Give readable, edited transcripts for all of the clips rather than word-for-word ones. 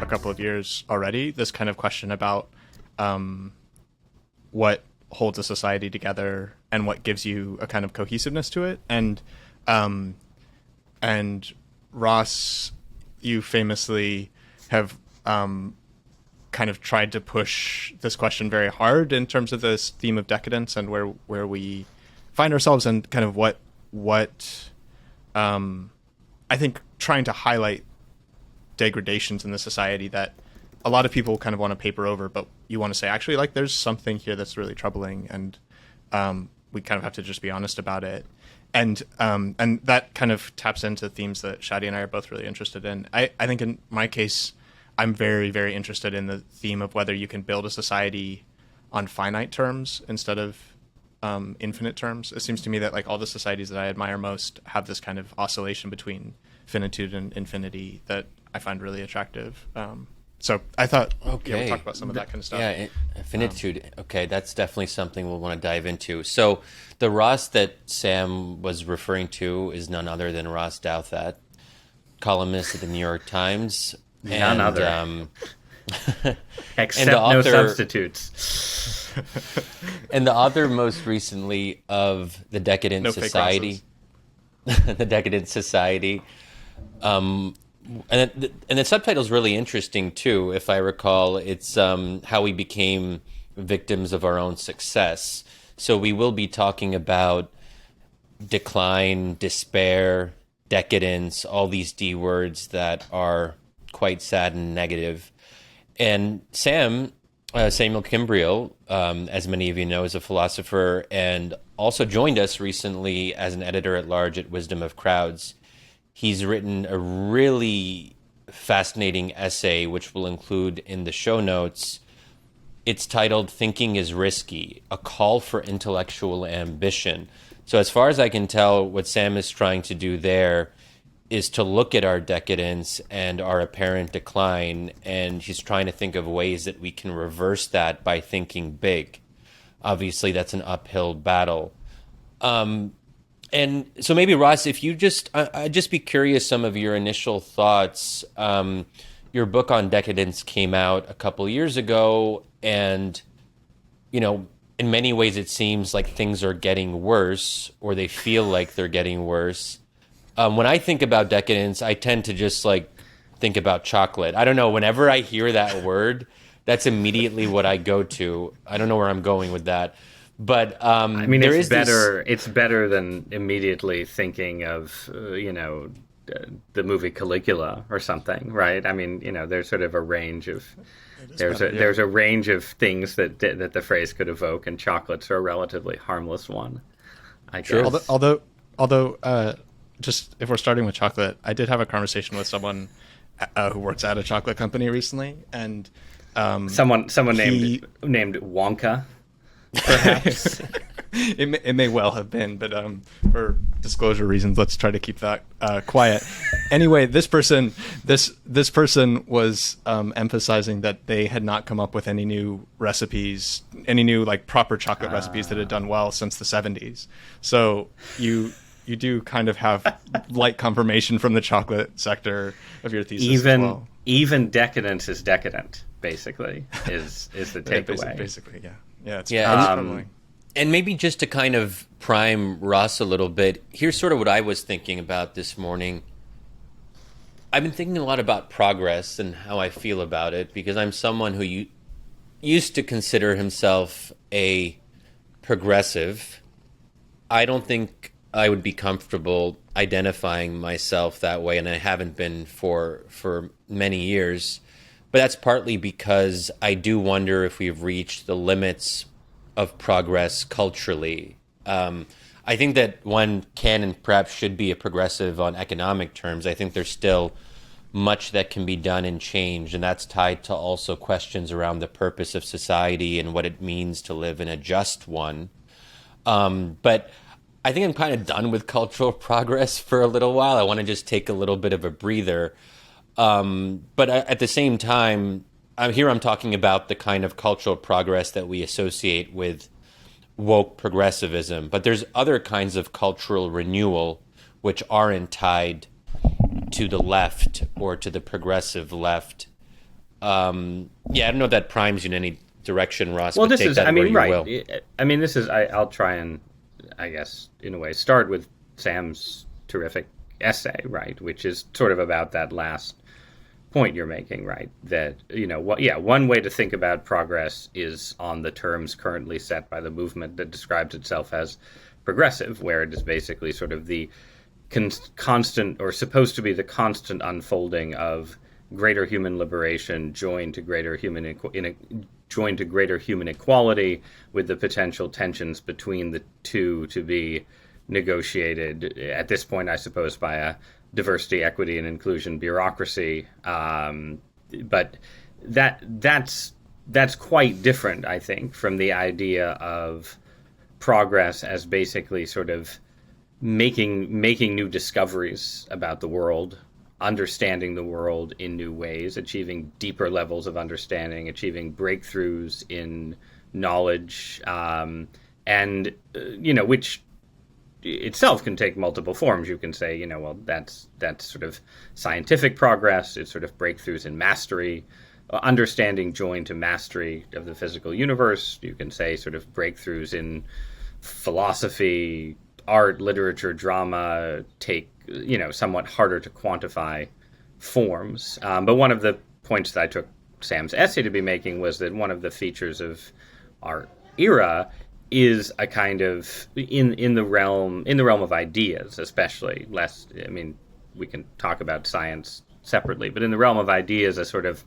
a couple of years already, this kind of question about what holds a society together and what gives you a kind of cohesiveness to it. And Ross, you famously have kind of tried to push this question very hard in terms of this theme of decadence and where we find ourselves, and kind of what I think trying to highlight degradations in the society that a lot of people kind of want to paper over, but you want to say, actually, like, there's something here that's really troubling, and we kind of have to just be honest about it. And that kind of taps into themes that Shadi and I are both really interested in. I think in my case, I'm very, very interested in the theme of whether you can build a society on finite terms instead of infinite terms. It seems to me that like all the societies that I admire most have this kind of oscillation between finitude and infinity that I find really attractive. So I thought, we'll talk about some of that kind of stuff. Yeah, finitude. Okay, that's definitely something we'll want to dive into. So the Ross that Sam was referring to is none other than Ross Douthat, columnist at the New York Times. None other. Except no author, substitutes. And the author most recently of the Decadent Society. The Decadent Society. And the subtitle is really interesting too. If I recall, it's how we became victims of our own success. So we will be talking about decline, despair, decadence, all these D words that are quite sad and negative. And Samuel Kimbriel, as many of you know, is a philosopher and also joined us recently as an editor-at-large at Wisdom of Crowds. He's written a really fascinating essay, which we'll include in the show notes. It's titled "Thinking is Risky, a Call for Intellectual Ambition." So as far as I can tell, what Sam is trying to do there is to look at our decadence and our apparent decline, and he's trying to think of ways that we can reverse that by thinking big. Obviously, that's an uphill battle. And so maybe, Ross, if you I'd just be curious some of your initial thoughts. Your book on decadence came out a couple years ago, and, you know, in many ways it seems like things are getting worse, or they feel like they're getting worse. When I think about decadence, I tend to just like think about chocolate. I don't know, whenever I hear that word, that's immediately what I go to. I don't know where I'm going with that. But I mean, it's better. It's better than immediately thinking of the movie Caligula or something, right? I mean, there's sort of a range of there's a range of things that the phrase could evoke, and chocolates are a relatively harmless one, I guess. Sure. Although, just if we're starting with chocolate, I did have a conversation with someone who works at a chocolate company recently, and someone named Wonka. Perhaps it may well have been, but for disclosure reasons, let's try to keep that quiet. Anyway, this person was emphasizing that they had not come up with any new recipes, any new like proper chocolate recipes that had done well since the 70s. So you do kind of have light confirmation from the chocolate sector of your thesis as well. Even decadence is decadent, basically, is the takeaway. Basically, yeah. Yeah, it's and maybe just to kind of prime Ross a little bit, here's sort of what I was thinking about this morning. I've been thinking a lot about progress and how I feel about it, because I'm someone who used to consider himself a progressive. I don't think I would be comfortable identifying myself that way, and I haven't been for many years. But that's partly because I do wonder if we've reached the limits of progress culturally. I think that one can and perhaps should be a progressive on economic terms. I think there's still much that can be done and changed, and that's tied to also questions around the purpose of society and what it means to live in a just one. But I think I'm kind of done with cultural progress for a little while. I want to just take a little bit of a breather. But at the same time, I'm talking about the kind of cultural progress that we associate with woke progressivism. But there's other kinds of cultural renewal which aren't tied to the left or to the progressive left. Yeah, I don't know if that primes you in any direction, Ross. Well, but this take is, that I where mean, you right. will. I mean, this is, I'll try and, I guess, in a way, start with Sam's terrific essay, right, which is sort of about that last point you're making, right? That, one way to think about progress is on the terms currently set by the movement that describes itself as progressive, where it is basically sort of the constant, or supposed to be the constant unfolding of greater human liberation joined to greater human equality, with the potential tensions between the two to be negotiated at this point, I suppose, by a diversity, equity, and inclusion bureaucracy. But that's quite different, I think, from the idea of progress as basically sort of making new discoveries about the world, understanding the world in new ways, achieving deeper levels of understanding, achieving breakthroughs in knowledge, and which itself can take multiple forms. You can say, well, that's sort of scientific progress. It's sort of breakthroughs in mastery, understanding joined to mastery of the physical universe. You can say sort of breakthroughs in philosophy, art, literature, drama, take somewhat harder to quantify forms. But one of the points that I took Sam's essay to be making was that one of the features of our era is a kind of in the realm of ideas, especially less. I mean, we can talk about science separately, but in the realm of ideas, a sort of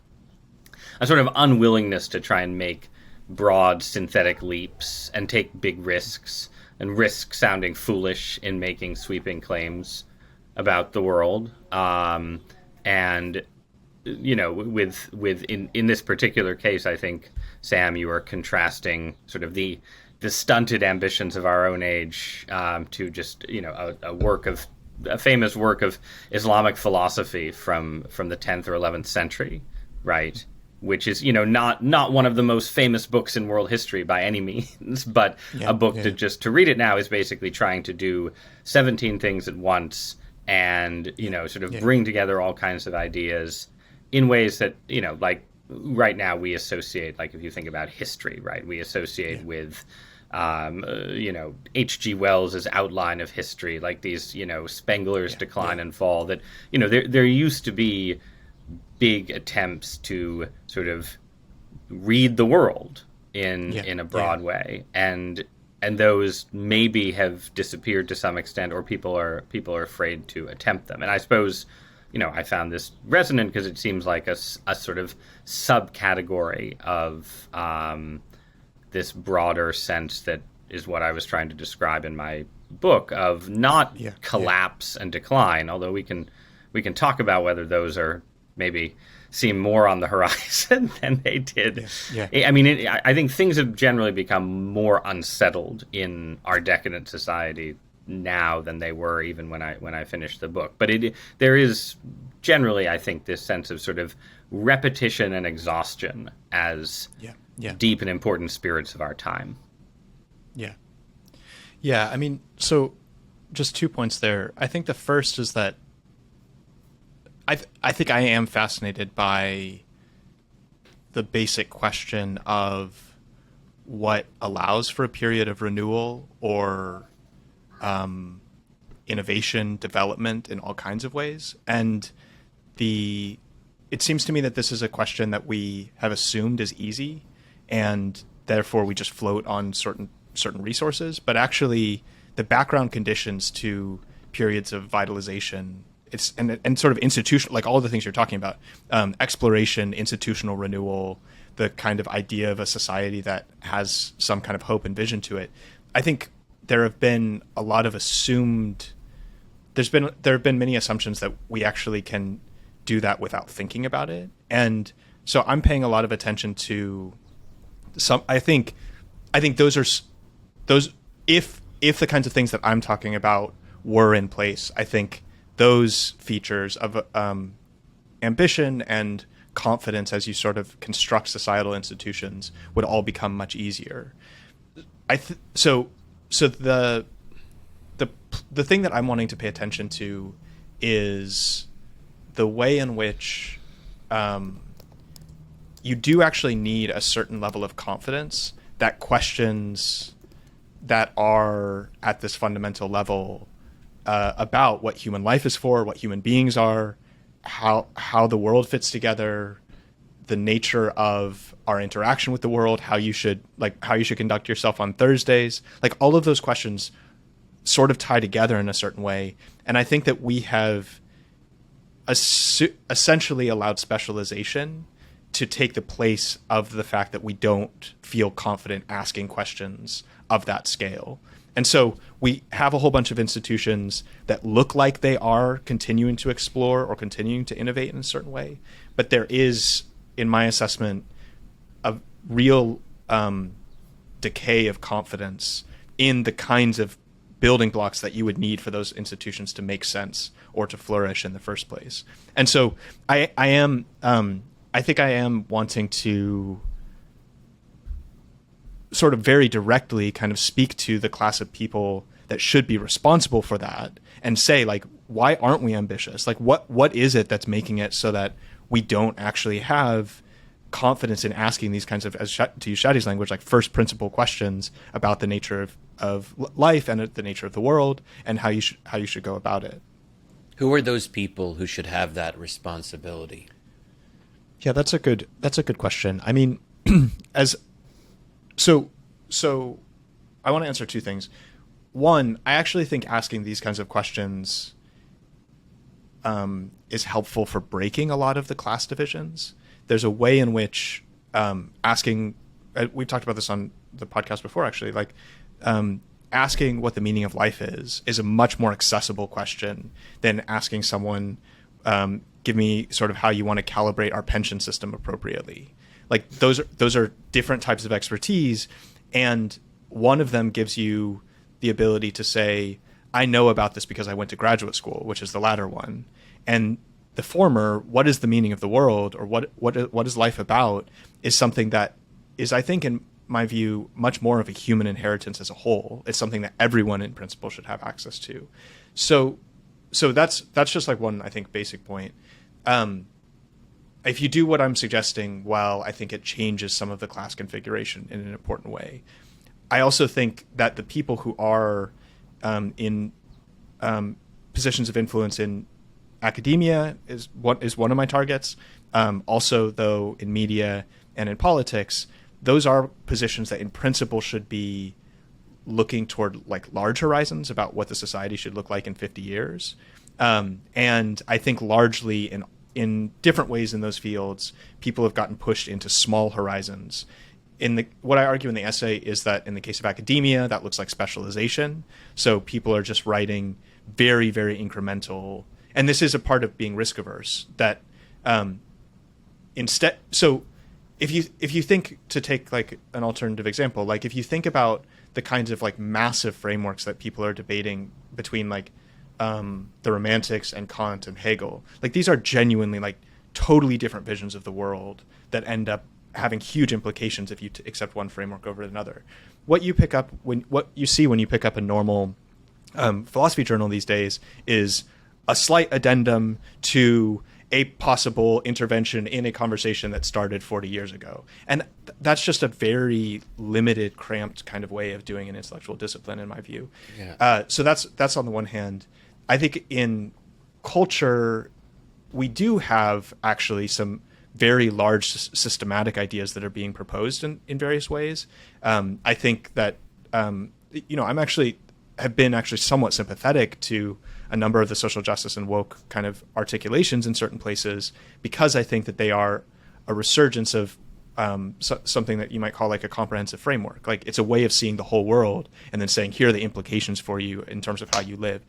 unwillingness to try and make broad synthetic leaps and take big risks, and risk sounding foolish in making sweeping claims about the world. And with in this particular case, I think, Sam, you are contrasting sort of the stunted ambitions of our own age to just a famous work of Islamic philosophy from the 10th or 11th century, right? Which is not one of the most famous books in world history by any means, but a book that just to read it now is basically trying to do 17 things at once, and bring together all kinds of ideas in ways that like right now we associate, like if you think about history, right, we associate with H.G. Wells' outline of history, like these Spengler's decline and fall, that there used to be big attempts to sort of read the world in a broad way, and those maybe have disappeared to some extent, or people are afraid to attempt them. And I suppose I found this resonant because it seems like a sort of subcategory of this broader sense that is what I was trying to describe in my book, of not collapse and decline, although we can talk about whether those are maybe seem more on the horizon than they did. I mean, I think things have generally become more unsettled in our decadent society now than they were even when I finished the book. But there is generally, I think, this sense of sort of repetition and exhaustion as deep and important spirits of our time. I mean, so just 2 points there. I think the first is that I think I am fascinated by the basic question of what allows for a period of renewal or innovation, development in all kinds of ways. And it seems to me that this is a question that we have assumed is easy, and therefore we just float on certain resources. But actually, the background conditions to periods of vitalization, and sort of institutional, like all the things you're talking about, exploration, institutional renewal, the kind of idea of a society that has some kind of hope and vision to it. I think there have been a lot of there have been many assumptions that we actually can do that without thinking about it. And so I'm paying a lot of attention to I think those if the kinds of things that I'm talking about were in place, I think those features of ambition and confidence as you sort of construct societal institutions would all become much easier. So the thing that I'm wanting to pay attention to is the way in which you do actually need a certain level of confidence that questions that are at this fundamental level about what human life is for, what human beings are, how the world fits together, the nature of our interaction with the world, how you should conduct yourself on Thursdays. Like, all of those questions sort of tie together in a certain way. And I think that we have essentially allowed specialization to take the place of the fact that we don't feel confident asking questions of that scale. And so we have a whole bunch of institutions that look like they are continuing to explore or continuing to innovate in a certain way. But there is, in my assessment, a real decay of confidence in the kinds of building blocks that you would need for those institutions to make sense or to flourish in the first place. And so I think I am wanting to sort of very directly kind of speak to the class of people that should be responsible for that and say, like, why aren't we ambitious? Like, what is it that's making it so that we don't actually have confidence in asking these kinds of, to use Shadi's language, like first principle questions about the nature of life and the nature of the world and how you should go about it. Who are those people who should have that responsibility? Yeah, that's a good question. I mean, so I want to answer two things. One, I actually think asking these kinds of questions is helpful for breaking a lot of the class divisions. There's a way in which asking, we've talked about this on the podcast before, actually, like asking what the meaning of life is a much more accessible question than asking someone, give me sort of how you want to calibrate our pension system appropriately. Like, those are different types of expertise, and one of them gives you the ability to say, I know about this because I went to graduate school, which is the latter one. And the former, what is the meaning of the world, or what is life about, is something that is, I think, in my view, much more of a human inheritance as a whole. It's something that everyone in principle should have access to. So that's just like one, I think, basic point. If you do what I'm suggesting, well, I think it changes some of the class configuration in an important way. I also think that the people who are in positions of influence in academia is one of my targets. Also, though, in media and in politics, those are positions that in principle should be looking toward like large horizons about what the society should look like in 50 years. And I think largely in different ways in those fields, people have gotten pushed into small horizons. What I argue in the essay is that in the case of academia, that looks like specialization. So people are just writing very, very incremental, and this is a part of being risk averse, that instead, so if you think, to take like an alternative example, like if you think about the kinds of like massive frameworks that people are debating between like the Romantics and Kant and Hegel, like these are genuinely like totally different visions of the world that end up having huge implications if you accept one framework over another. What you see when you pick up a normal philosophy journal these days is a slight addendum to a possible intervention in a conversation that started 40 years ago. And that's just a very limited, cramped kind of way of doing an intellectual discipline, in my view. Yeah. So that's on the one hand. I think in culture, we do have actually some very large systematic ideas that are being proposed in various ways. I think that, I'm have been actually somewhat sympathetic to a number of the social justice and woke kind of articulations in certain places, because I think that they are a resurgence of something that you might call like a comprehensive framework. Like, it's a way of seeing the whole world and then saying, here are the implications for you in terms of how you live.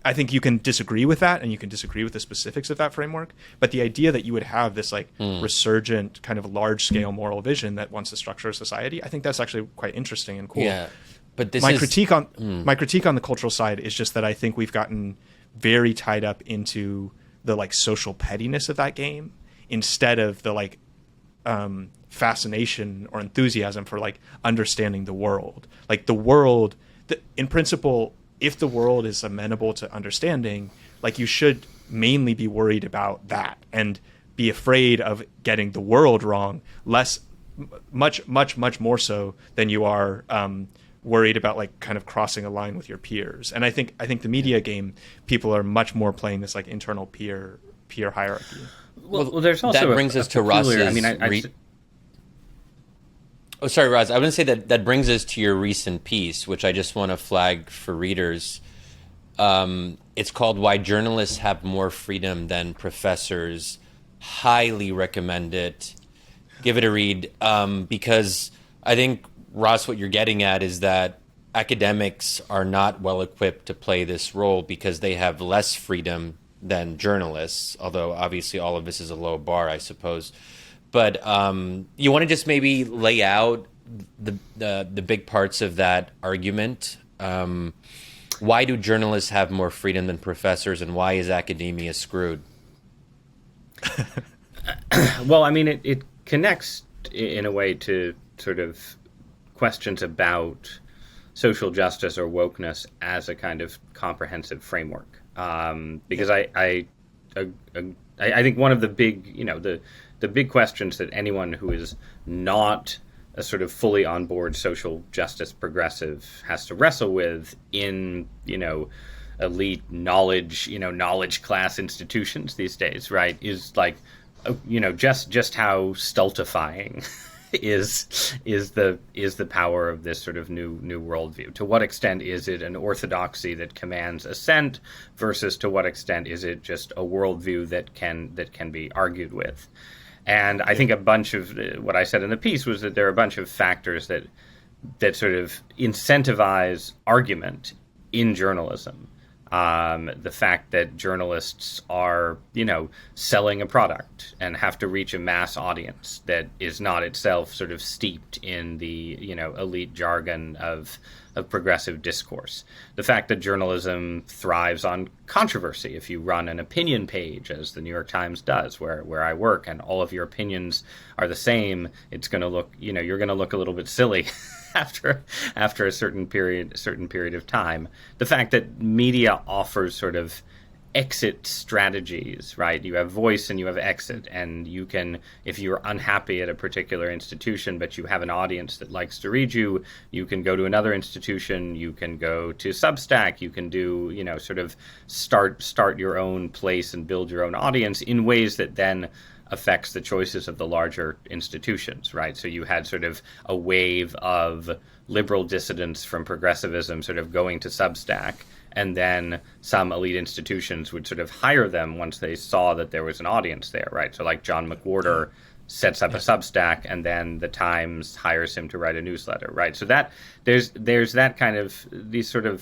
I think you can disagree with that, and you can disagree with the specifics of that framework, but the idea that you would have this like resurgent kind of large scale moral vision that wants to structure a society, I think that's actually quite interesting and cool. Yeah. But my critique on the cultural side is just that I think we've gotten very tied up into the like social pettiness of that game instead of the like fascination or enthusiasm for like understanding the world. Like the world, in principle, if the world is amenable to understanding, like you should mainly be worried about that and be afraid of getting the world wrong, much more so than you are worried about like kind of crossing a line with your peers. And I think the media game, people are much more playing this like internal peer hierarchy. Well, there's also that brings us to Ross's. Oh, sorry, Ross. I was going to say that brings us to your recent piece, which I just want to flag for readers. It's called "Why Journalists Have More Freedom Than Professors." Highly recommend it. Give it a read, because I think, Ross, what you're getting at is that academics are not well equipped to play this role because they have less freedom than journalists, although obviously all of this is a low bar, I suppose. But you want to just maybe lay out the big parts of that argument. Why do journalists have more freedom than professors, and why is academia screwed? Well, I mean, it connects in a way to sort of questions about social justice or wokeness as a kind of comprehensive framework. Because I think one of the big, the big questions that anyone who is not a sort of fully on board social justice progressive has to wrestle with in, elite knowledge class institutions these days, right, is like, just how stultifying is the power of this sort of new worldview. To what extent is it an orthodoxy that commands assent versus to what extent is it just a worldview that can be argued with? And I think a bunch of what I said in the piece was that there are a bunch of factors that sort of incentivize argument in journalism. The fact that journalists are, selling a product and have to reach a mass audience that is not itself sort of steeped in the, elite jargon of progressive discourse. The fact that journalism thrives on controversy. If you run an opinion page, as the New York Times does, where I work, and all of your opinions are the same, it's going to look, you're going to look a little bit silly after a certain period of time. The fact that media offers sort of exit strategies, right? You have voice and you have exit, and you can, if you're unhappy at a particular institution but you have an audience that likes to read you, you can go to another institution, you can go to Substack, you can do, sort of start your own place and build your own audience in ways that then affects the choices of the larger institutions, right? So you had sort of a wave of liberal dissidents from progressivism sort of going to Substack, and then some elite institutions would sort of hire them once they saw that there was an audience there, right? So like John McWhorter sets up a Substack, and then the Times hires him to write a newsletter, right? So that there's that kind of, these sort of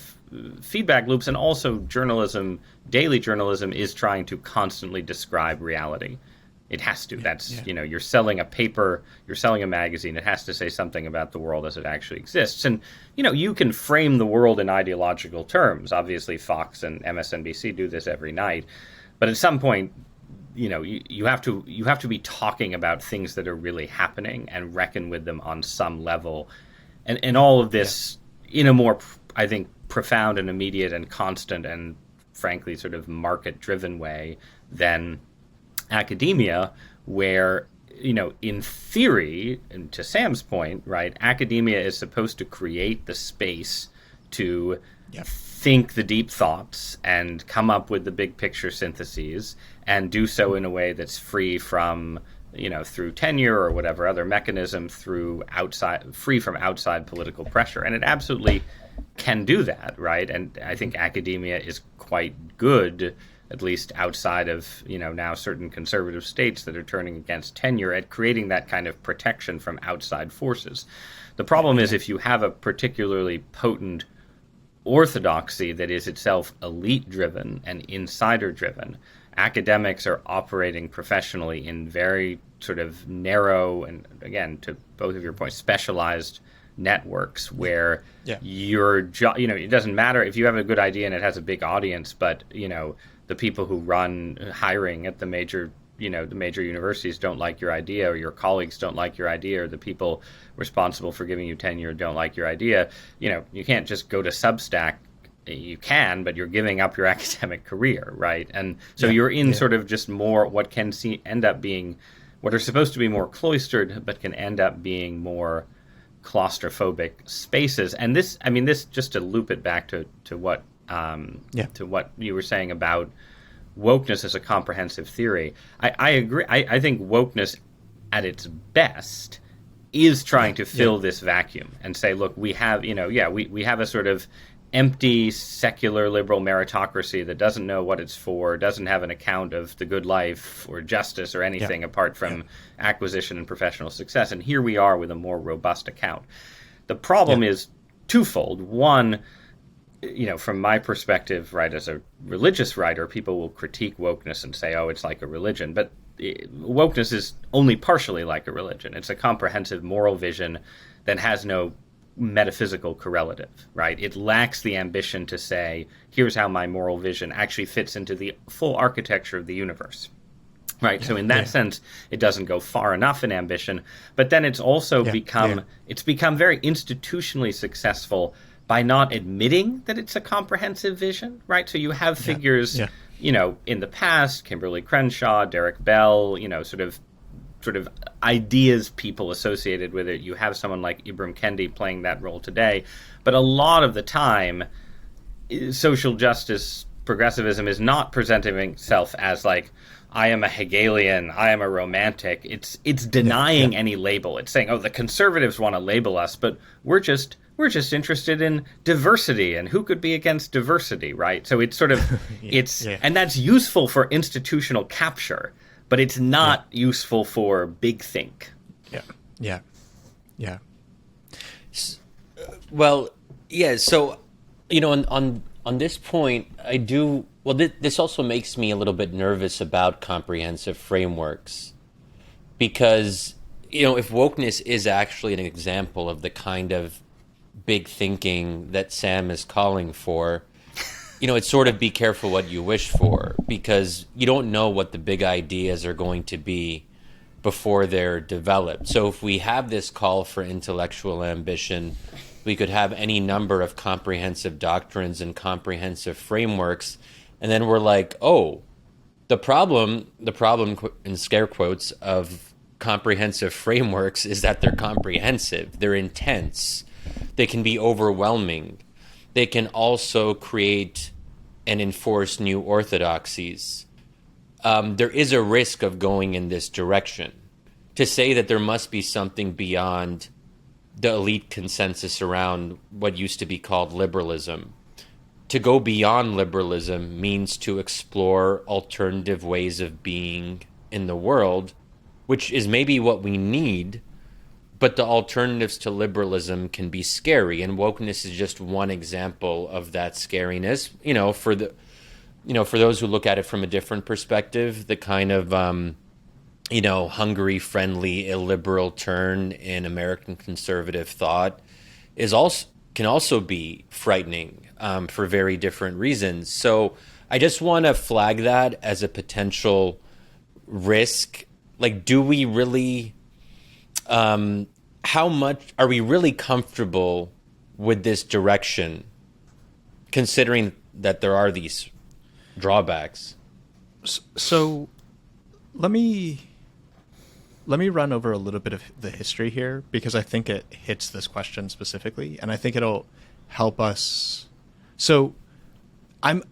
feedback loops, and also daily journalism is trying to constantly describe reality. It has to. That's, you're selling a paper, you're selling a magazine. It has to say something about the world as it actually exists. And, you can frame the world in ideological terms. Obviously, Fox and MSNBC do this every night. But at some point, you have to be talking about things that are really happening and reckon with them on some level. And all of this in a more, I think, profound and immediate and constant and, frankly, sort of market-driven way than academia, where, in theory, and to Sam's point, right, academia is supposed to create the space to think the deep thoughts and come up with the big picture syntheses, and do so in a way that's free from, through tenure or whatever other mechanism, free from outside political pressure. And it absolutely can do that, right? And I think academia is quite good, at least outside of, now certain conservative states that are turning against tenure, at creating that kind of protection from outside forces. The problem is if you have a particularly potent orthodoxy that is itself elite-driven and insider-driven, academics are operating professionally in very sort of narrow and, again, to both of your points, specialized networks where it doesn't matter if you have a good idea and it has a big audience, but, the people who run hiring at the major universities don't like your idea, or your colleagues don't like your idea, or the people responsible for giving you tenure don't like your idea. You can't just go to Substack you can, but you're giving up your academic career, right? And so Yeah, you're in yeah. sort of just more what can end up being what are supposed to be more cloistered, but can end up being more claustrophobic spaces. And this, I mean, this just to loop it back to what to what you were saying about wokeness as a comprehensive theory. I agree. I think wokeness at its best is trying to fill this vacuum and say, look, we have, we have a sort of empty secular liberal meritocracy that doesn't know what it's for, doesn't have an account of the good life or justice or anything apart from acquisition and professional success. And here we are with a more robust account. The problem is twofold. One, from my perspective, right, as a religious writer, people will critique wokeness and say, oh, it's like a religion. But wokeness is only partially like a religion. It's a comprehensive moral vision that has no metaphysical correlative, right? It lacks the ambition to say, here's how my moral vision actually fits into the full architecture of the universe, right? So in that sense, it doesn't go far enough in ambition. But then it's also become very institutionally successful by not admitting that it's a comprehensive vision, right? So you have figures, in the past, Kimberly Crenshaw, Derek Bell, sort of ideas people associated with it. You have someone like Ibram Kendi playing that role today. But a lot of the time, social justice progressivism is not presenting itself as like, I am a Hegelian, I am a romantic. It's denying any label. It's saying, oh, the conservatives want to label us, but we're just interested in diversity and who could be against diversity, right? So it's sort of, and that's useful for institutional capture, but it's not useful for big think. Yeah. Well, so, on this point, I do, well, this also makes me a little bit nervous about comprehensive frameworks because, if wokeness is actually an example of the kind of big thinking that Sam is calling for, it's sort of be careful what you wish for, because you don't know what the big ideas are going to be before they're developed. So if we have this call for intellectual ambition, we could have any number of comprehensive doctrines and comprehensive frameworks, and then we're like, oh, the problem in scare quotes of comprehensive frameworks is that they're comprehensive, they're intense, they can be overwhelming. They can also create and enforce new orthodoxies. There is a risk of going in this direction. To say that there must be something beyond the elite consensus around what used to be called liberalism. To go beyond liberalism means to explore alternative ways of being in the world, which is maybe what we need. But the alternatives to liberalism can be scary, and wokeness is just one example of that scariness. For those who look at it from a different perspective, the kind of Hungary-friendly illiberal turn in American conservative thought can also be frightening for very different reasons. So I just want to flag that as a potential risk. Like, do we really? How much are we really comfortable with this direction, considering that there are these drawbacks? So let me run over a little bit of the history here, because I think it hits this question specifically, and I think it'll help us. So I'm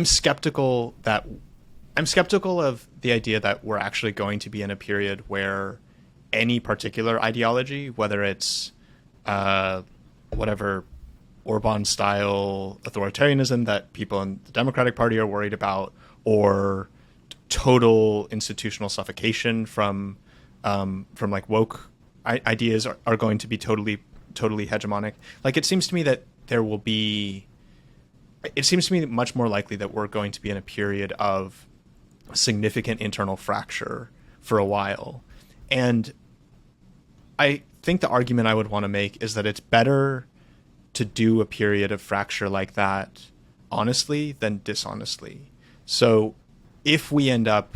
skeptical of the idea that we're actually going to be in a period where any particular ideology, whether it's whatever Orban-style authoritarianism that people in the Democratic Party are worried about, or total institutional suffocation from like woke ideas are going to be totally hegemonic. Like, it seems to me much more likely that we're going to be in a period of significant internal fracture for a while. And I think the argument I would want to make is that it's better to do a period of fracture like that honestly than dishonestly. So if we end up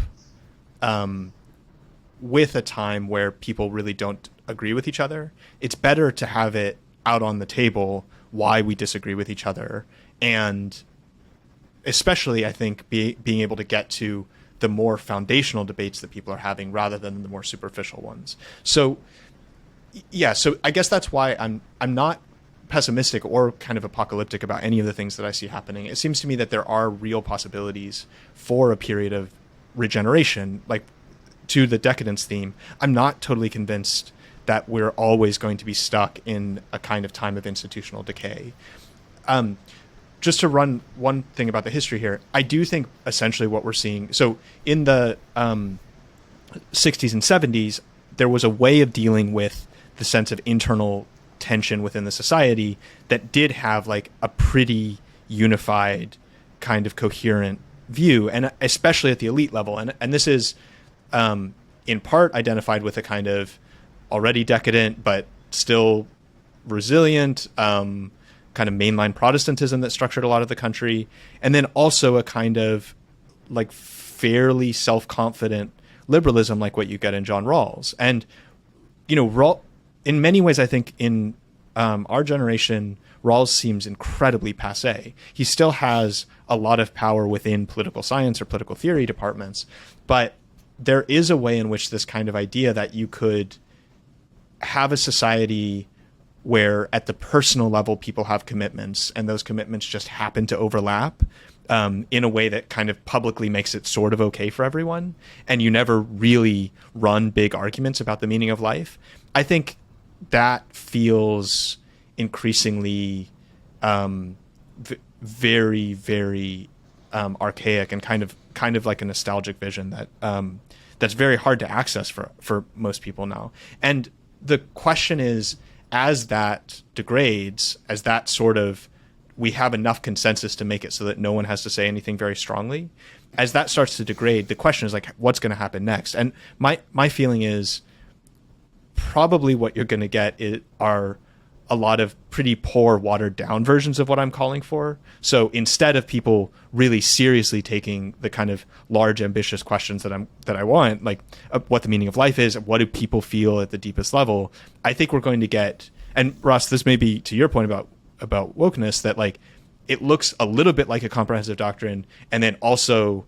with a time where people really don't agree with each other, it's better to have it out on the table why we disagree with each other, and especially, I think, being able to get to the more foundational debates that people are having rather than the more superficial ones. So, yeah, so I guess that's why I'm not pessimistic or kind of apocalyptic about any of the things that I see happening. It seems to me that there are real possibilities for a period of regeneration, like to the decadence theme. I'm not totally convinced that we're always going to be stuck in a kind of time of institutional decay. Just to run one thing about the history here, I do think essentially what we're seeing, so in the 60s and 70s, there was a way of dealing with the sense of internal tension within the society that did have like a pretty unified kind of coherent view, and especially at the elite level. And this is in part identified with a kind of already decadent but still resilient kind of mainline Protestantism that structured a lot of the country, and then also a kind of like fairly self-confident liberalism like what you get in John Rawls. And, you know, in many ways, I think in our generation, Rawls seems incredibly passé. He still has a lot of power within political science or political theory departments, but there is a way in which this kind of idea that you could have a society where at the personal level people have commitments and those commitments just happen to overlap in a way that kind of publicly makes it sort of okay for everyone, and you never really run big arguments about the meaning of life. I think that feels increasingly very, very archaic and kind of like a nostalgic vision that that's very hard to access for most people now. And the question is, as that degrades, as that sort of, we have enough consensus to make it so that no one has to say anything very strongly, as that starts to degrade, the question is like, what's going to happen next? And my feeling is probably what you're going to get are a lot of pretty poor, watered down versions of what I'm calling for. So instead of people really seriously taking the kind of large, ambitious questions that I want, like what the meaning of life is, what do people feel at the deepest level, I think we're going to get, and Ross, this may be to your point about wokeness, that like it looks a little bit like a comprehensive doctrine, and then also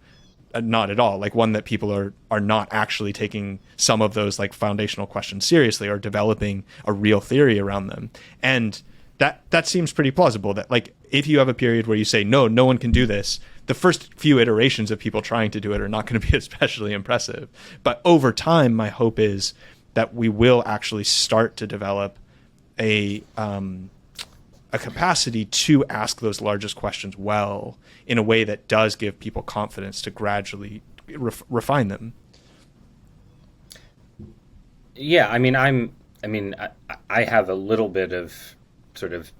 not at all, like one that people are not actually taking some of those like foundational questions seriously or developing a real theory around them. And that seems pretty plausible, that like if you have a period where you say no one can do this, the first few iterations of people trying to do it are not going to be especially impressive. But over time, my hope is that we will actually start to develop a capacity to ask those largest questions well, in a way that does give people confidence to gradually refine them. Yeah, I mean, I have a little bit of sort of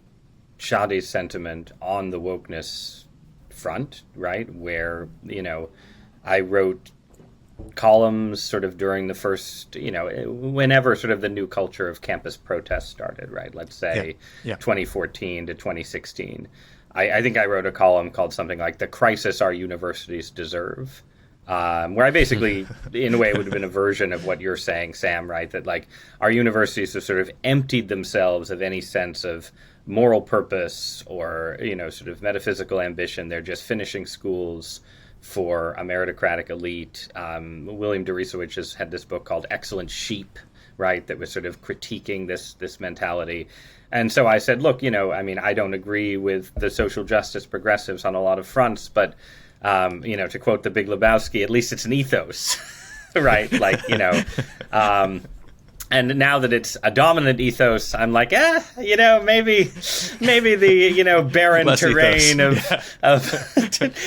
Shadi's sentiment on the wokeness front, right? Where, you know, I wrote columns sort of during the first, you know, whenever sort of the new culture of campus protest started, right? Let's say 2014 to 2016. I think I wrote a column called something like "The Crisis Our Universities Deserve," where I basically, in a way, it would have been a version of what you're saying, Sam, right? That like our universities have sort of emptied themselves of any sense of moral purpose or, you know, sort of metaphysical ambition. They're just finishing schools for a meritocratic elite. William Deresiewicz has had this book called "Excellent Sheep," right, that was sort of critiquing this mentality. And so I said, look, you know, I mean, I don't agree with the social justice progressives on a lot of fronts, but, you know, to quote the Big Lebowski, at least it's an ethos, right? Like, you know, and now that it's a dominant ethos, I'm like, you know, maybe the, you know, barren less terrain of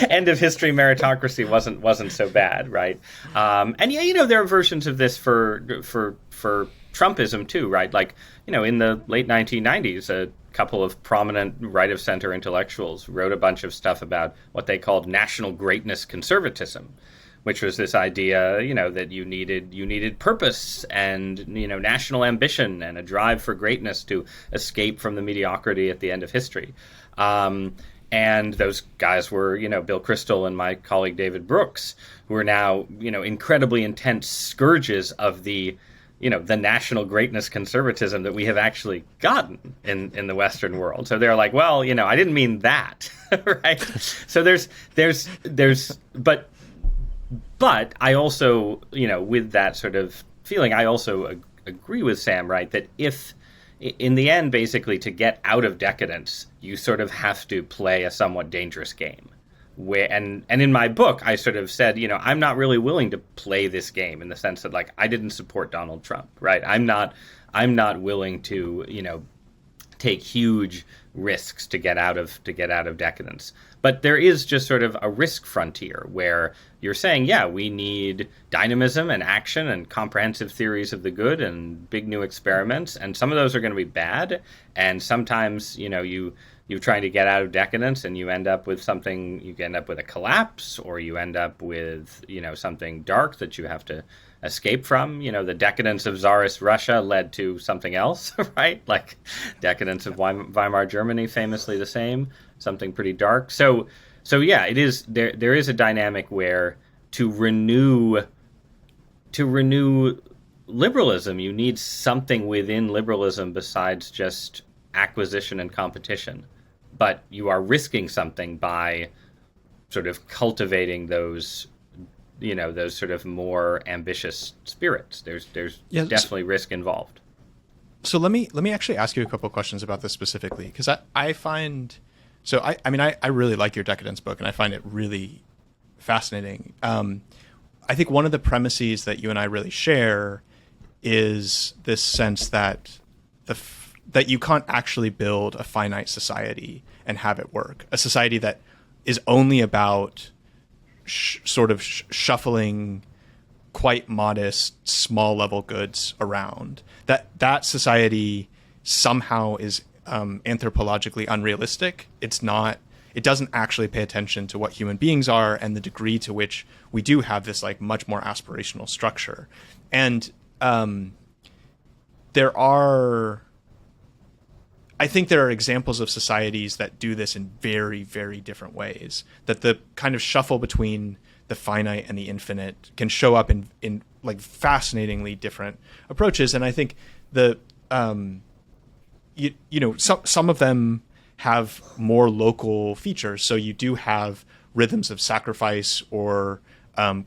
end of history meritocracy wasn't so bad, right? And yeah, you know, there are versions of this for Trumpism too, right? Like, you know, in the late 1990s, a couple of prominent right-of-center intellectuals wrote a bunch of stuff about what they called national greatness conservatism, which was this idea, you know, that you needed purpose and, you know, national ambition and a drive for greatness to escape from the mediocrity at the end of history. And those guys were, you know, Bill Kristol and my colleague David Brooks, who are now, you know, incredibly intense scourges of the the national greatness conservatism that we have actually gotten in the Western world. So they're like, well, I didn't mean that, right? So but I also, with that sort of feeling, I also agree with Sam, right, that if in the end, basically, to get out of decadence, you sort of have to play a somewhat dangerous game. And in my book, I sort of said, I'm not really willing to play this game in the sense that, like, I didn't support Donald Trump, right? I'm not willing to, take huge risks to get out of decadence. But there is just sort of a risk frontier where you're saying, yeah, we need dynamism and action and comprehensive theories of the good and big new experiments, and some of those are going to be bad, and sometimes you're trying to get out of decadence and you end up with something, you end up with a collapse, or you end up with, something dark that you have to escape from. The decadence of Tsarist Russia led to something else, right? Like decadence of Weimar Germany, famously the same, something pretty dark. So yeah, it is, there is a dynamic where to renew liberalism, you need something within liberalism besides just acquisition and competition. But you are risking something by sort of cultivating those sort of more ambitious spirits. There's definitely risk involved. So let me actually ask you a couple of questions about this specifically, because I find, so I really like your Decadence book, and I find it really fascinating. I think one of the premises that you and I really share is this sense that that you can't actually build a finite society and have it work. A society that is only about shuffling quite modest, small level goods around. That society somehow is anthropologically unrealistic. It doesn't actually pay attention to what human beings are and the degree to which we do have this like much more aspirational structure. And I think there are examples of societies that do this in very, very different ways, that the kind of shuffle between the finite and the infinite can show up in like fascinatingly different approaches. And I think some of them have more local features. So you do have rhythms of sacrifice or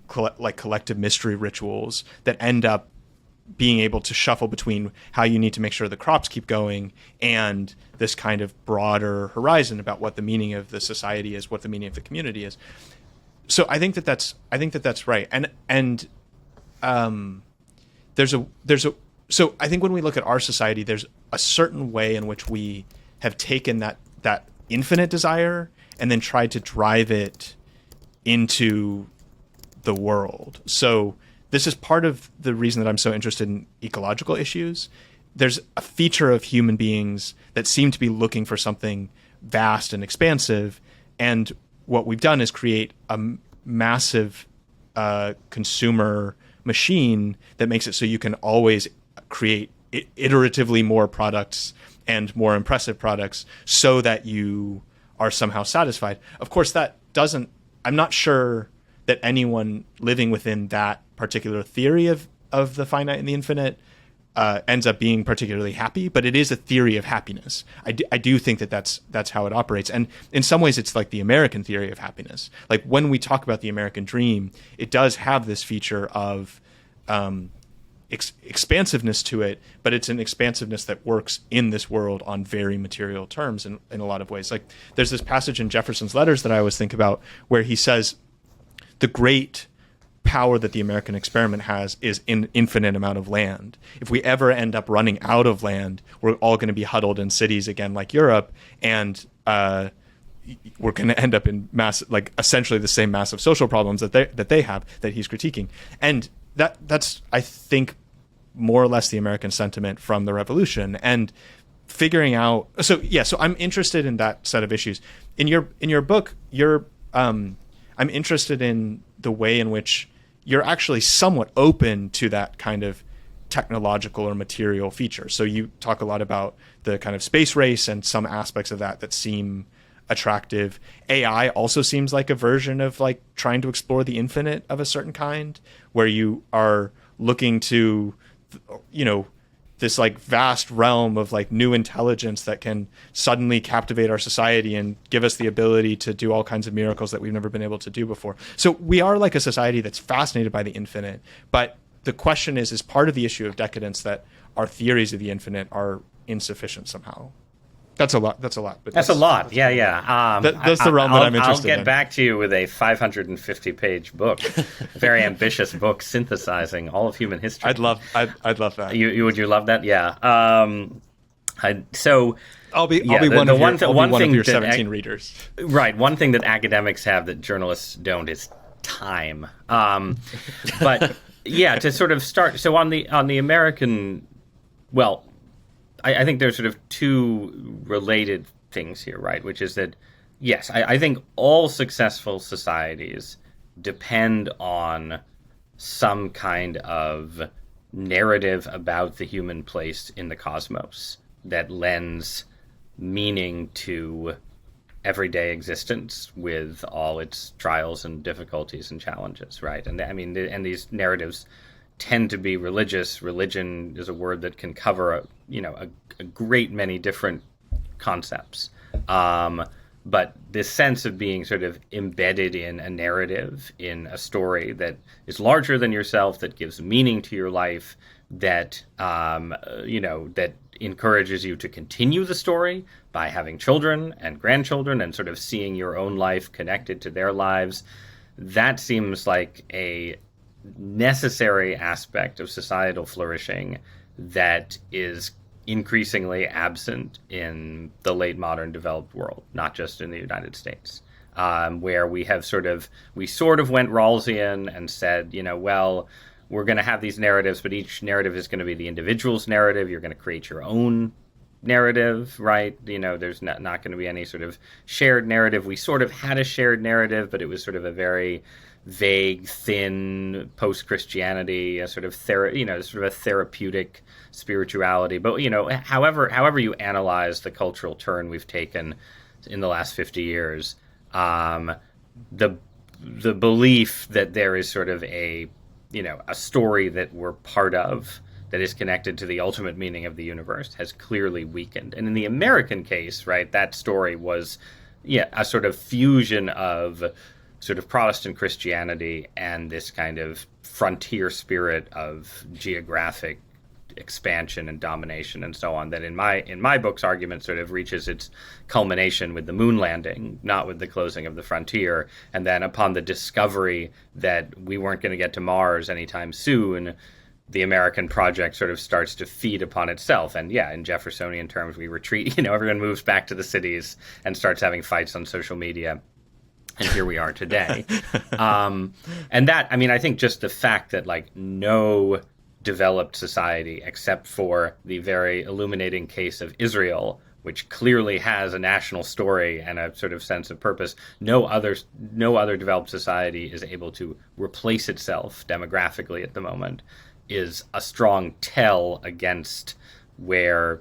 collective mystery rituals that end up being able to shuffle between how you need to make sure the crops keep going and this kind of broader horizon about what the meaning of the society is, what the meaning of the community is. So I think that's right. And so I think when we look at our society, there's a certain way in which we have taken that infinite desire and then tried to drive it into the world. So this is part of the reason that I'm so interested in ecological issues. There's a feature of human beings that seem to be looking for something vast and expansive. And what we've done is create a massive consumer machine that makes it so you can always create iteratively more products and more impressive products so that you are somehow satisfied. Of course, I'm not sure that anyone living within that particular theory of the finite and the infinite ends up being particularly happy, but it is a theory of happiness. I do think that's how it operates. And in some ways, it's like the American theory of happiness. Like when we talk about the American dream, it does have this feature of expansiveness to it, but it's an expansiveness that works in this world on very material terms in a lot of ways. Like there's this passage in Jefferson's letters that I always think about where he says, the great power that the American experiment has is an infinite amount of land. If we ever end up running out of land, we're all going to be huddled in cities again like Europe, and we're going to end up in essentially the same massive social problems that they have, that he's critiquing. And that's I think more or less the American sentiment from the revolution. And figuring out so I'm interested in that set of issues. In your book, I'm interested in the way in which you're actually somewhat open to that kind of technological or material feature. So you talk a lot about the kind of space race and some aspects of that seem attractive. AI also seems like a version of like trying to explore the infinite of a certain kind, where you are looking to you know, this like vast realm of like new intelligence that can suddenly captivate our society and give us the ability to do all kinds of miracles that we've never been able to do before. So we are like a society that's fascinated by the infinite. But the question is part of the issue of decadence that our theories of the infinite are insufficient somehow. That's a lot. But that's a lot. Yeah. That's the realm that I'm interested in. I'll get back to you with a 550-page book, very ambitious book synthesizing all of human history. I'd love that. Would you love that? Yeah. I'll be one of your 17 readers. Right. One thing that academics have that journalists don't is time. But yeah, to sort of start. So on the American, well, I think there's sort of two related things here, right? Which is that, yes, I think all successful societies depend on some kind of narrative about the human place in the cosmos that lends meaning to everyday existence with all its trials and difficulties and challenges, right? And I mean, and these narratives tend to be religious. Religion is a word that can cover a great many different concepts. But this sense of being sort of embedded in a narrative, in a story that is larger than yourself, that gives meaning to your life, that that encourages you to continue the story by having children and grandchildren and sort of seeing your own life connected to their lives. That seems like a necessary aspect of societal flourishing that is increasingly absent in the late modern developed world, not just in the United States, where we sort of went Rawlsian and said, well, we're going to have these narratives, but each narrative is going to be the individual's narrative. You're going to create your own narrative, right? There's not going to be any sort of shared narrative. We sort of had a shared narrative, but it was sort of a very vague, thin post-Christianity, a sort of a therapeutic spirituality. But however you analyze the cultural turn we've taken in the last 50 years, the belief that there is sort of a story that we're part of that is connected to the ultimate meaning of the universe has clearly weakened. And in the American case, right, that story was a sort of fusion of sort of Protestant Christianity and this kind of frontier spirit of geographic expansion and domination and so on, that in my book's argument sort of reaches its culmination with the moon landing, not with the closing of the frontier. And then upon the discovery that we weren't going to get to Mars anytime soon, the American project sort of starts to feed upon itself. And in Jeffersonian terms, we retreat, everyone moves back to the cities and starts having fights on social media. And here we are today. And that, I think just the fact that no developed society, except for the very illuminating case of Israel, which clearly has a national story and a sort of sense of purpose, no other developed society is able to replace itself demographically at the moment, is a strong tell against where,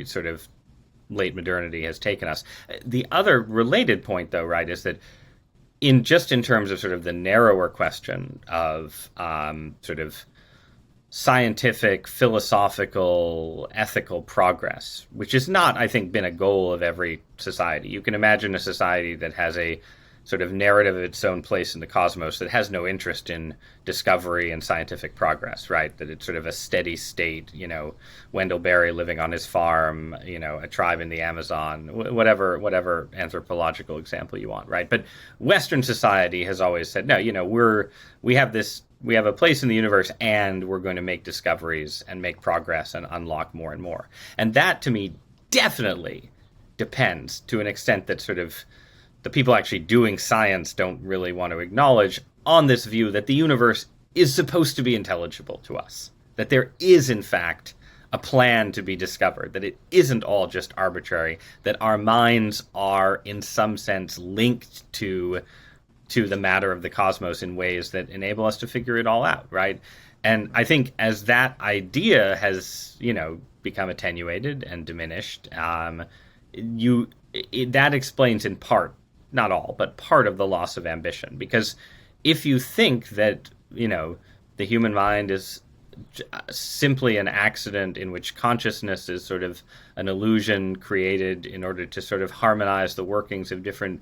sort of late modernity has taken us. The other related point, though, right, is that in terms of sort of the narrower question of sort of scientific, philosophical, ethical progress, which has not, I think, been a goal of every society. You can imagine a society that has a sort of narrative of its own place in the cosmos that has no interest in discovery and scientific progress, right? That it's sort of a steady state, Wendell Berry living on his farm, a tribe in the Amazon, whatever anthropological example you want, right? But Western society has always said, no, we have a place in the universe and we're going to make discoveries and make progress and unlock more and more. And that, to me, definitely depends to an extent that sort of the people actually doing science don't really want to acknowledge, on this view that the universe is supposed to be intelligible to us, that there is, in fact, a plan to be discovered, that it isn't all just arbitrary, that our minds are, in some sense, linked to the matter of the cosmos in ways that enable us to figure it all out, right? And I think as that idea has, become attenuated and diminished, that explains in part, not all, but part of the loss of ambition. Because if you think that, the human mind is simply an accident in which consciousness is sort of an illusion created in order to sort of harmonize the workings of different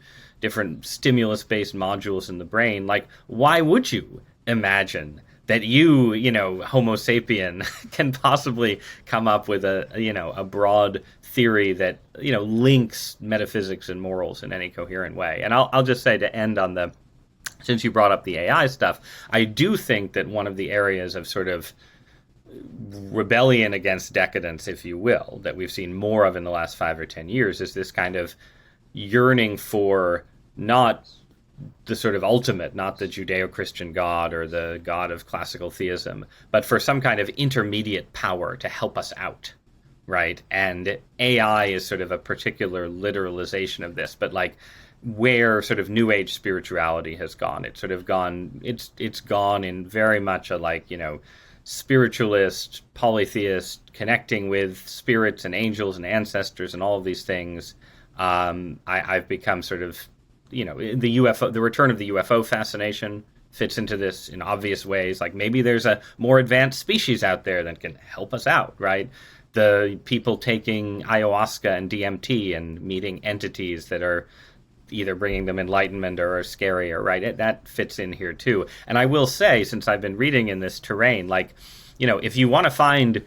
stimulus-based modules in the brain, like, why would you imagine that you know, Homo sapien, can possibly come up with a broad theory that, you know, links metaphysics and morals in any coherent way? And I'll just say, to end on since you brought up the AI stuff, I do think that one of the areas of sort of rebellion against decadence, if you will, that we've seen more of in the last 5 or 10 years is this kind of yearning for not the sort of ultimate, not the Judeo-Christian God or the God of classical theism, but for some kind of intermediate power to help us out, right? And AI is sort of a particular literalization of this, but like where sort of New Age spirituality has gone, it's sort of gone, it's gone in very much a, like, you know, spiritualist, polytheist, connecting with spirits and angels and ancestors and all of these things. I've become sort of, you know, the return of the UFO fascination fits into this in obvious ways. Like, maybe there's a more advanced species out there that can help us out, right? The people taking ayahuasca and DMT and meeting entities that are either bringing them enlightenment or are scarier, right? That fits in here too. And I will say, since I've been reading in this terrain, like, you know, if you want to find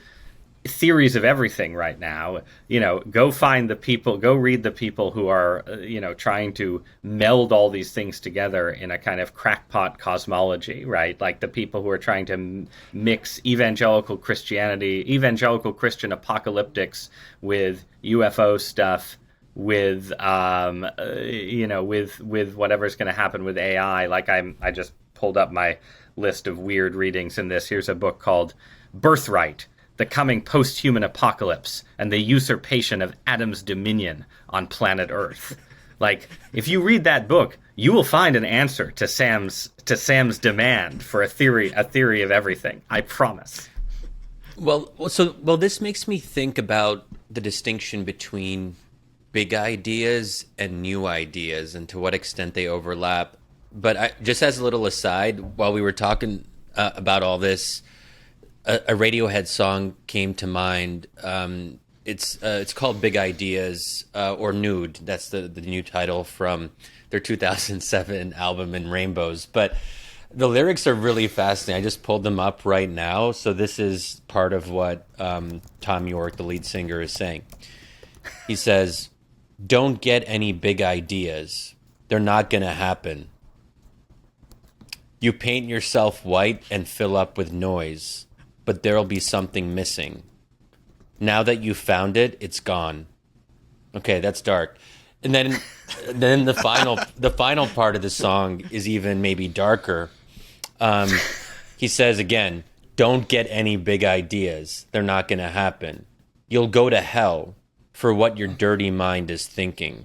theories of everything right now, you know, go read the people who are, you know, trying to meld all these things together in a kind of crackpot cosmology, right? Like the people who are trying to mix evangelical Christianity, evangelical Christian apocalyptics with UFO stuff, with you know, with whatever's going to happen with AI. Like I just pulled up my list of weird readings in this. Here's a book called Birthright: The Coming Post-Human Apocalypse and the Usurpation of Adam's Dominion on Planet Earth. Like, if you read that book, you will find an answer to Sam's demand for a theory of everything. I promise. Well, this makes me think about the distinction between big ideas and new ideas and to what extent they overlap. But just as a little aside, while we were talking about all this, a Radiohead song came to mind. It's called Big Ideas, or Nude. That's the new title from their 2007 album In Rainbows. But the lyrics are really fascinating. I just pulled them up right now. So this is part of what Tom York, the lead singer, is saying. He says, "Don't get any big ideas. They're not going to happen. You paint yourself white and fill up with noise, but there'll be something missing. Now that you found it, it's gone." Okay, that's dark. And then the final part of the song is even maybe darker. He says again, "Don't get any big ideas. They're not going to happen. You'll go to hell for what your dirty mind is thinking."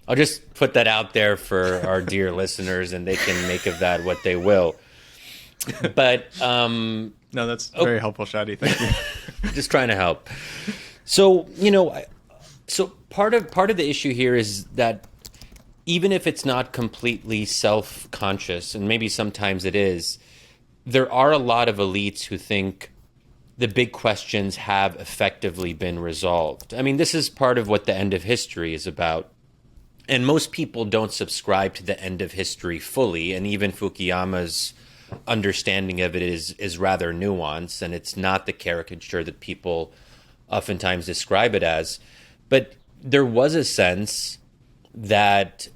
I'll just put that out there for our dear listeners, and they can make of that what they will. But no, that's very helpful, Shadi. Thank you. Just trying to help. So, you know, so part of the issue here is that even if it's not completely self-conscious, and maybe sometimes it is, there are a lot of elites who think the big questions have effectively been resolved. I mean, this is part of what the end of history is about. And most people don't subscribe to the end of history fully, and even Fukuyama's understanding of it is rather nuanced, and it's not the caricature that people oftentimes describe it as. But there was a sense that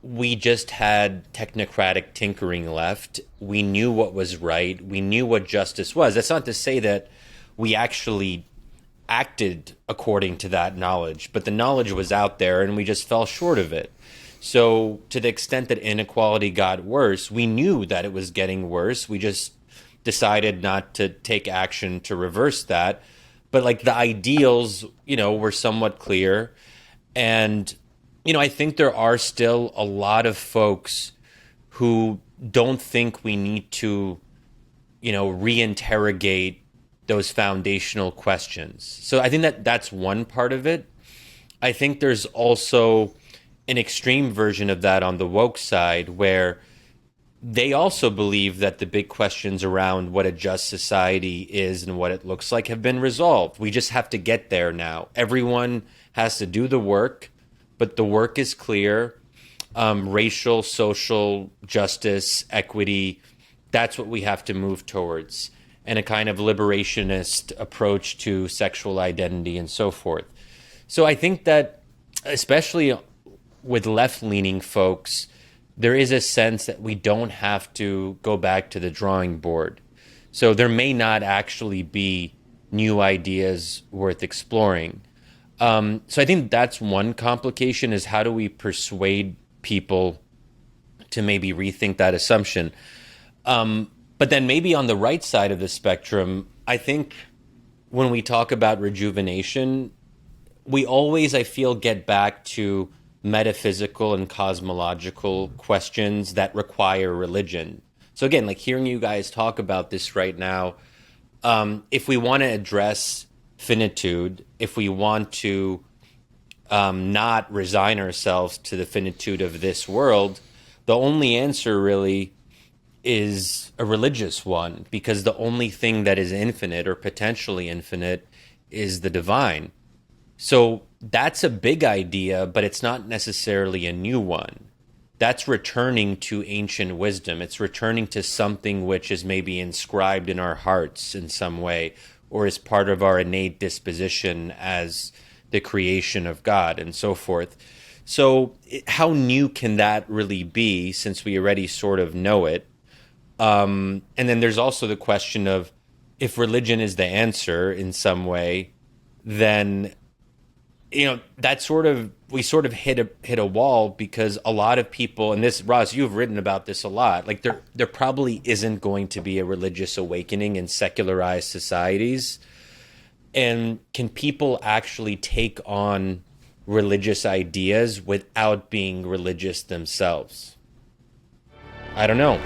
we just had technocratic tinkering left. We knew what was right. We knew what justice was. That's not to say that we actually acted according to that knowledge, but the knowledge was out there and we just fell short of it. So to the extent that inequality got worse, we knew that it was getting worse. We just decided not to take action to reverse that. But like the ideals, you know, were somewhat clear. And, you know, I think there are still a lot of folks who don't think we need to, you know, reinterrogate those foundational questions. So I think that's one part of it. I think there's also an extreme version of that on the woke side where they also believe that the big questions around what a just society is and what it looks like have been resolved. We just have to get there now. Everyone has to do the work, but the work is clear. Racial, social justice, equity, that's what we have to move towards. And a kind of liberationist approach to sexual identity and so forth. So I think that, especially with left-leaning folks, there is a sense that we don't have to go back to the drawing board. So there may not actually be new ideas worth exploring. So I think that's one complication, is how do we persuade people to maybe rethink that assumption? But then maybe on the right side of the spectrum, I think when we talk about rejuvenation, we always, I feel, get back to metaphysical and cosmological questions that require religion. So again, like hearing you guys talk about this right now, if we want to address finitude, if we want to not resign ourselves to the finitude of this world, the only answer really is a religious one, because the only thing that is infinite or potentially infinite is the divine. So that's a big idea, but it's not necessarily a new one. That's returning to ancient wisdom. It's returning to something which is maybe inscribed in our hearts in some way, or is part of our innate disposition as the creation of God and so forth. So how new can that really be, since we already sort of know it? And then there's also the question of, if religion is the answer in some way, then that we sort of hit a wall, because a lot of people, and this, Ross, you've written about this a lot, like there probably isn't going to be a religious awakening in secularized societies. And can people actually take on religious ideas without being religious themselves? I don't know.